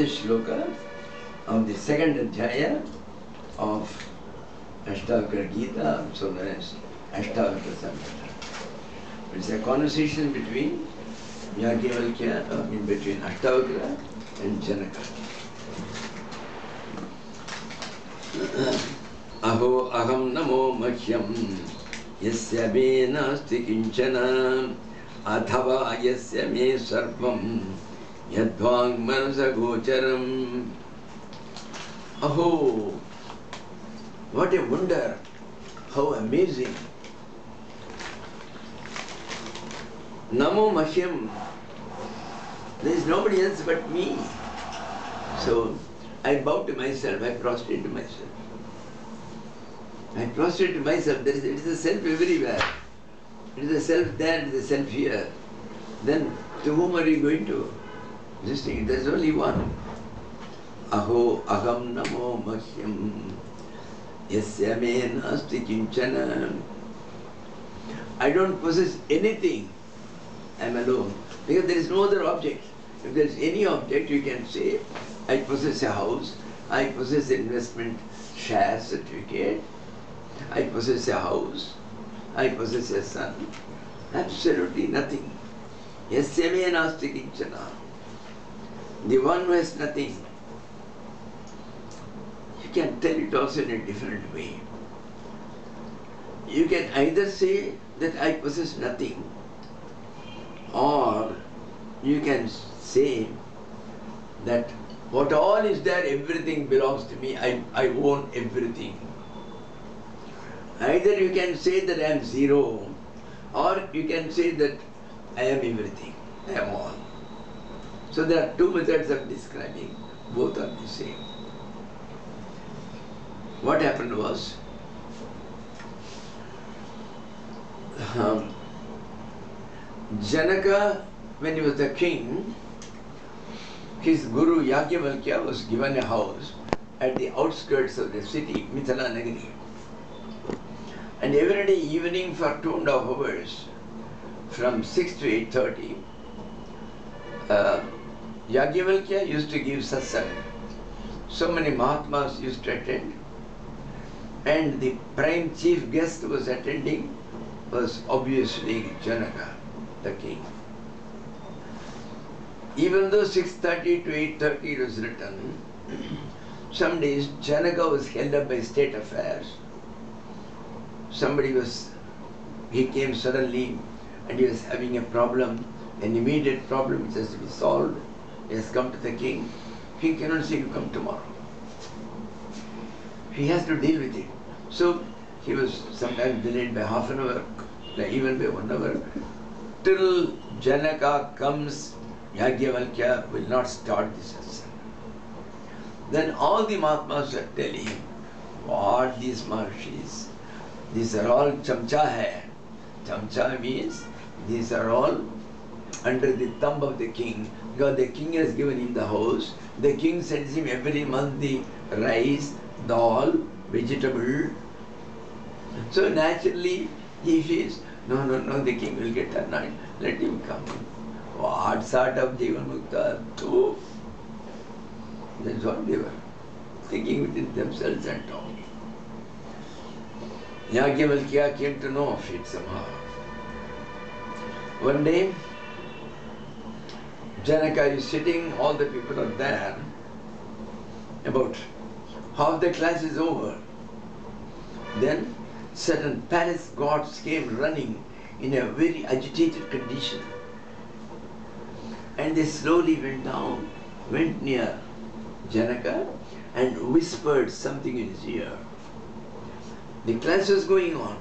shloka of the second adhyaya of Ashtavakra Gita, also known as Ashtavakra Samhita. It's a conversation between Yajnavalkya, between Ashtavakra and Janaka. Aho aham namo mahyam yasya me nasti kinchana athava yasya me sarvam yadvang manasa gocharam. Aho, what a wonder, how amazing. Namo mahyam, there is nobody else but me. So I bow to myself, I prostrate to myself. I prostrate to myself, it is a self everywhere. It is a self there, it is a self here. Then to whom are you going to? This thing, there is only one. Aho aham namo mahyam yasya me nasti kinchana. I don't possess anything. I am alone. Because there is no other object. If there is any object, you can say, I possess a house, I possess an investment share certificate, I possess a house, I possess a son. Absolutely nothing. Yasya me nasti kinchana. The one who has nothing. You can tell it also in a different way. You can either say that I possess nothing, or you can say that what all is there, everything belongs to me, I own everything. Either you can say that I am zero, or you can say that I am everything, I am all. So there are two methods of describing, both are the same. What happened was, Janaka, when he was the king, his guru Yajnavalkya was given a house at the outskirts of the city, Mithila Nagari. And every day evening for 2.5 hours, from 6 to 8:30, Yajnavalkya used to give satsang. So many Mahatmas used to attend. And the prime chief guest who was attending was obviously Janaka, the king. Even though 6:30 to 8:30 was written, some days Janaka was held up by state affairs. He came suddenly and he was having a problem, an immediate problem which has to be solved. He has come to the king. King cannot say, you come tomorrow. He has to deal with it. So he was sometimes delayed by half an hour, even by 1 hour. Till Janaka comes, Yajnavalkya will not start this satsang. Then all the Mahatmas are telling him, what these Maharshis, these are all chamcha hai. Chamcha means these are all under the thumb of the king, because the king has given him the house. The king sends him every month the rice, dal, vegetable. So naturally he feels, no, the king will get annoyed. Let him come. What sort of Jivan Mukta? Too. That's what they were thinking within themselves and talking. Yajnavalkya came to know of it somehow. One day, Janaka is sitting, all the people are there. About half the class is over. Then certain palace guards came running in a very agitated condition. And they slowly went down, went near Janaka and whispered something in his ear. The class was going on.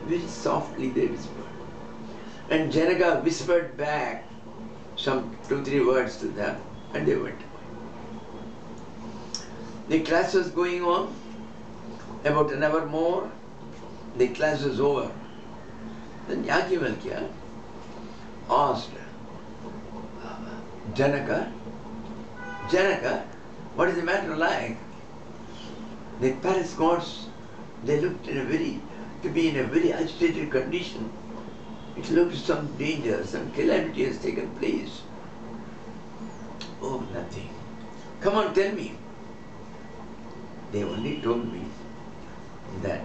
Very softly they whispered. And Janaka whispered back some 2-3 words to them and they went away. The class was going on. About an hour more, the class was over. Then Yajnavalkya asked Janaka, what is the matter like? The palace guards, they looked to be in a very agitated condition. It looked some danger, some calamity has taken place. Oh, nothing. Come on, tell me. They only told me that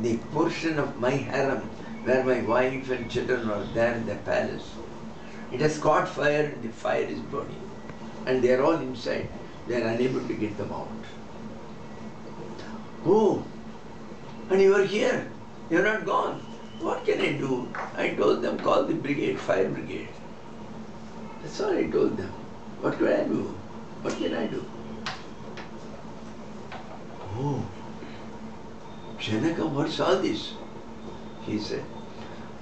the portion of my harem where my wife and children are there in the palace, it has caught fire and the fire is burning. And they are all inside. They are unable to get them out. Oh, and you are here. You are not gone. What can I do? I told them, call the brigade, fire brigade. That's all I told them. What could I do? What can I do? Oh, Janaka, what's all this? He said,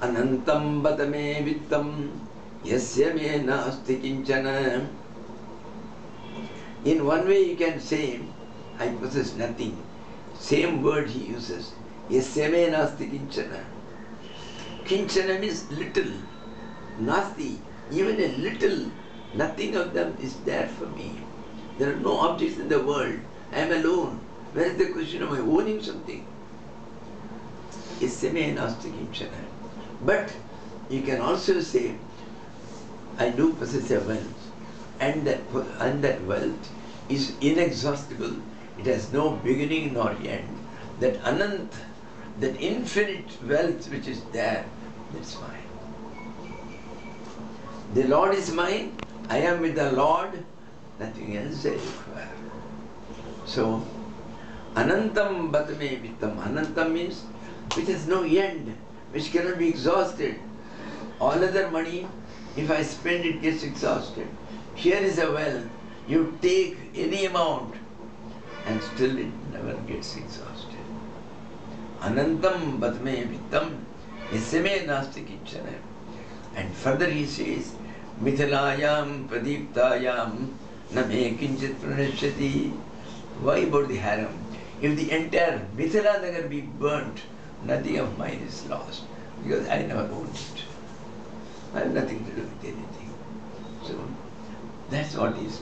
Anantam batame vittam yasya me nasti kinchana. In one way you can say, I possess nothing. Same word he uses. Yasya me nasti kinchana. Kinchana means little. Nasti, even a little. Nothing of them is there for me. There are no objects in the world. I am alone. Where is the question of my owning something? Yasya me nasti kinchana. But you can also say, I do possess a wealth. And that wealth is inexhaustible. It has no beginning nor end. That Anant, that infinite wealth which is there, that's mine. The Lord is mine. I am with the Lord. Nothing else I require. So, Anantam Batame Vittam. Anantam means which has no end, which cannot be exhausted. All other money, if I spend it, gets exhausted. Here is a well. You take any amount and still it never gets exhausted. Anantam Batame Vittam Yasame Nasti Kinchana. And further he says, Mithilayam Pradiptayam Name Kinchit Pranashyati. Why about the harem? If the entire Mithila Nagar be burnt, nothing of mine is lost, because I never owned it. I have nothing to do with anything. So that's what is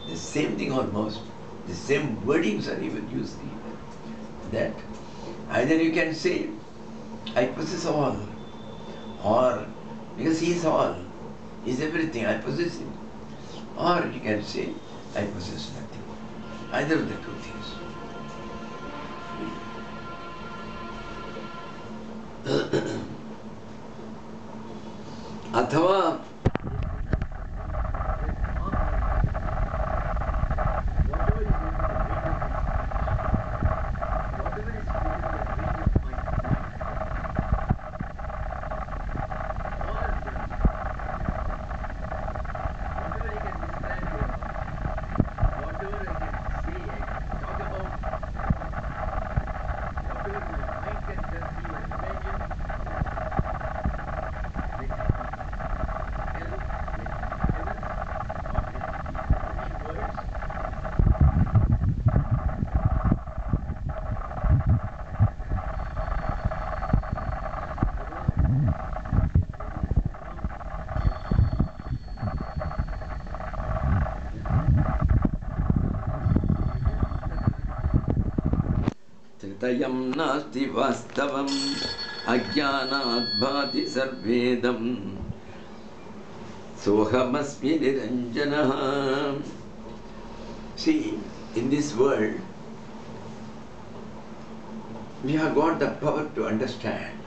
the same thing almost. The same wordings are even used here. That either you can say, I possess all, or because he is all, he is everything, I possess him. Or you can say, I possess nothing. Either of the two things. Athava Tritayam nasti vastavam ajnanat bhati sarvedam sohamasmi niranjanaha. See, in this world, we have got the power to understand.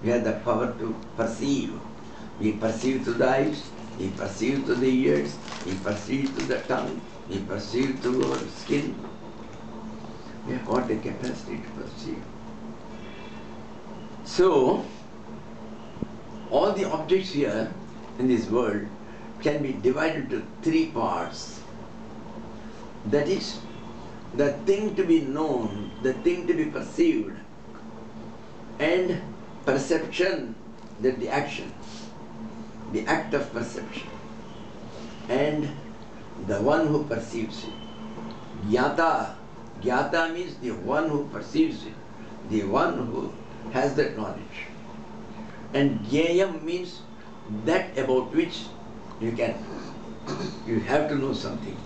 We have the power to perceive. We perceive through the eyes, we perceive through the ears, we perceive through the tongue, we perceive through our skin. We have got the capacity to perceive. So, all the objects here in this world can be divided into three parts. That is, the thing to be known, the thing to be perceived, and perception, that the action, the act of perception, and the one who perceives it. Jnata. Jnata means the one who perceives it, the one who has that knowledge. And Jnayam means that about which you have to know something.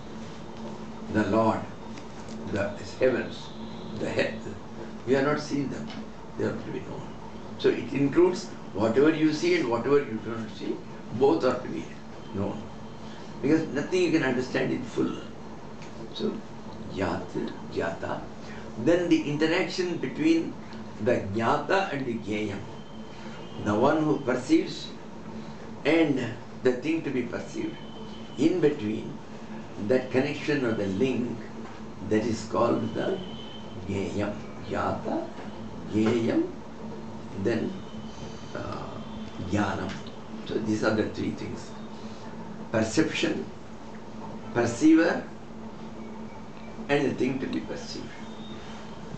The Lord, the heavens, the head. We are not seeing them, they have to be known. So it includes whatever you see and whatever you do not see, both are to be known. because nothing you can understand in full. So, Yat, Jata. Then the interaction between the Jnata and the Jnayam, the one who perceives and the thing to be perceived. In between, that connection or the link, that is called the Jnayam. Jnata, Jnayam, then Jnanam. So these are the three things. Perception, perceiver, and the thing to be perceived.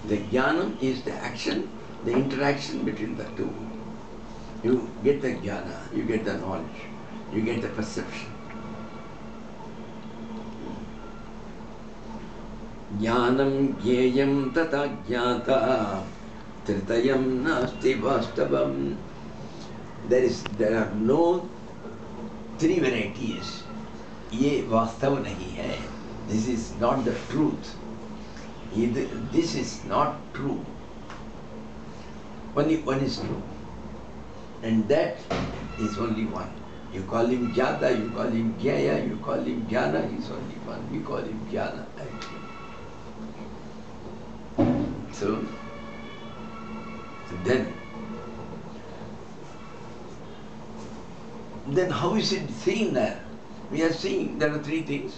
The Jnanam is the action, the interaction between the two. You get the jnana, you get the knowledge, you get the perception. Jnanam jneyam tata jnata tritayam nasti vastavam. There are no three varieties. Ye vastav nahi hai. This is not the truth. This is not true. Only one is true. And that is only one. You call him Jata, you call him Jnaya, you call him Jnana, he is only one. We call him Jnana actually. So, then how is it seen there? We are seeing there are three things.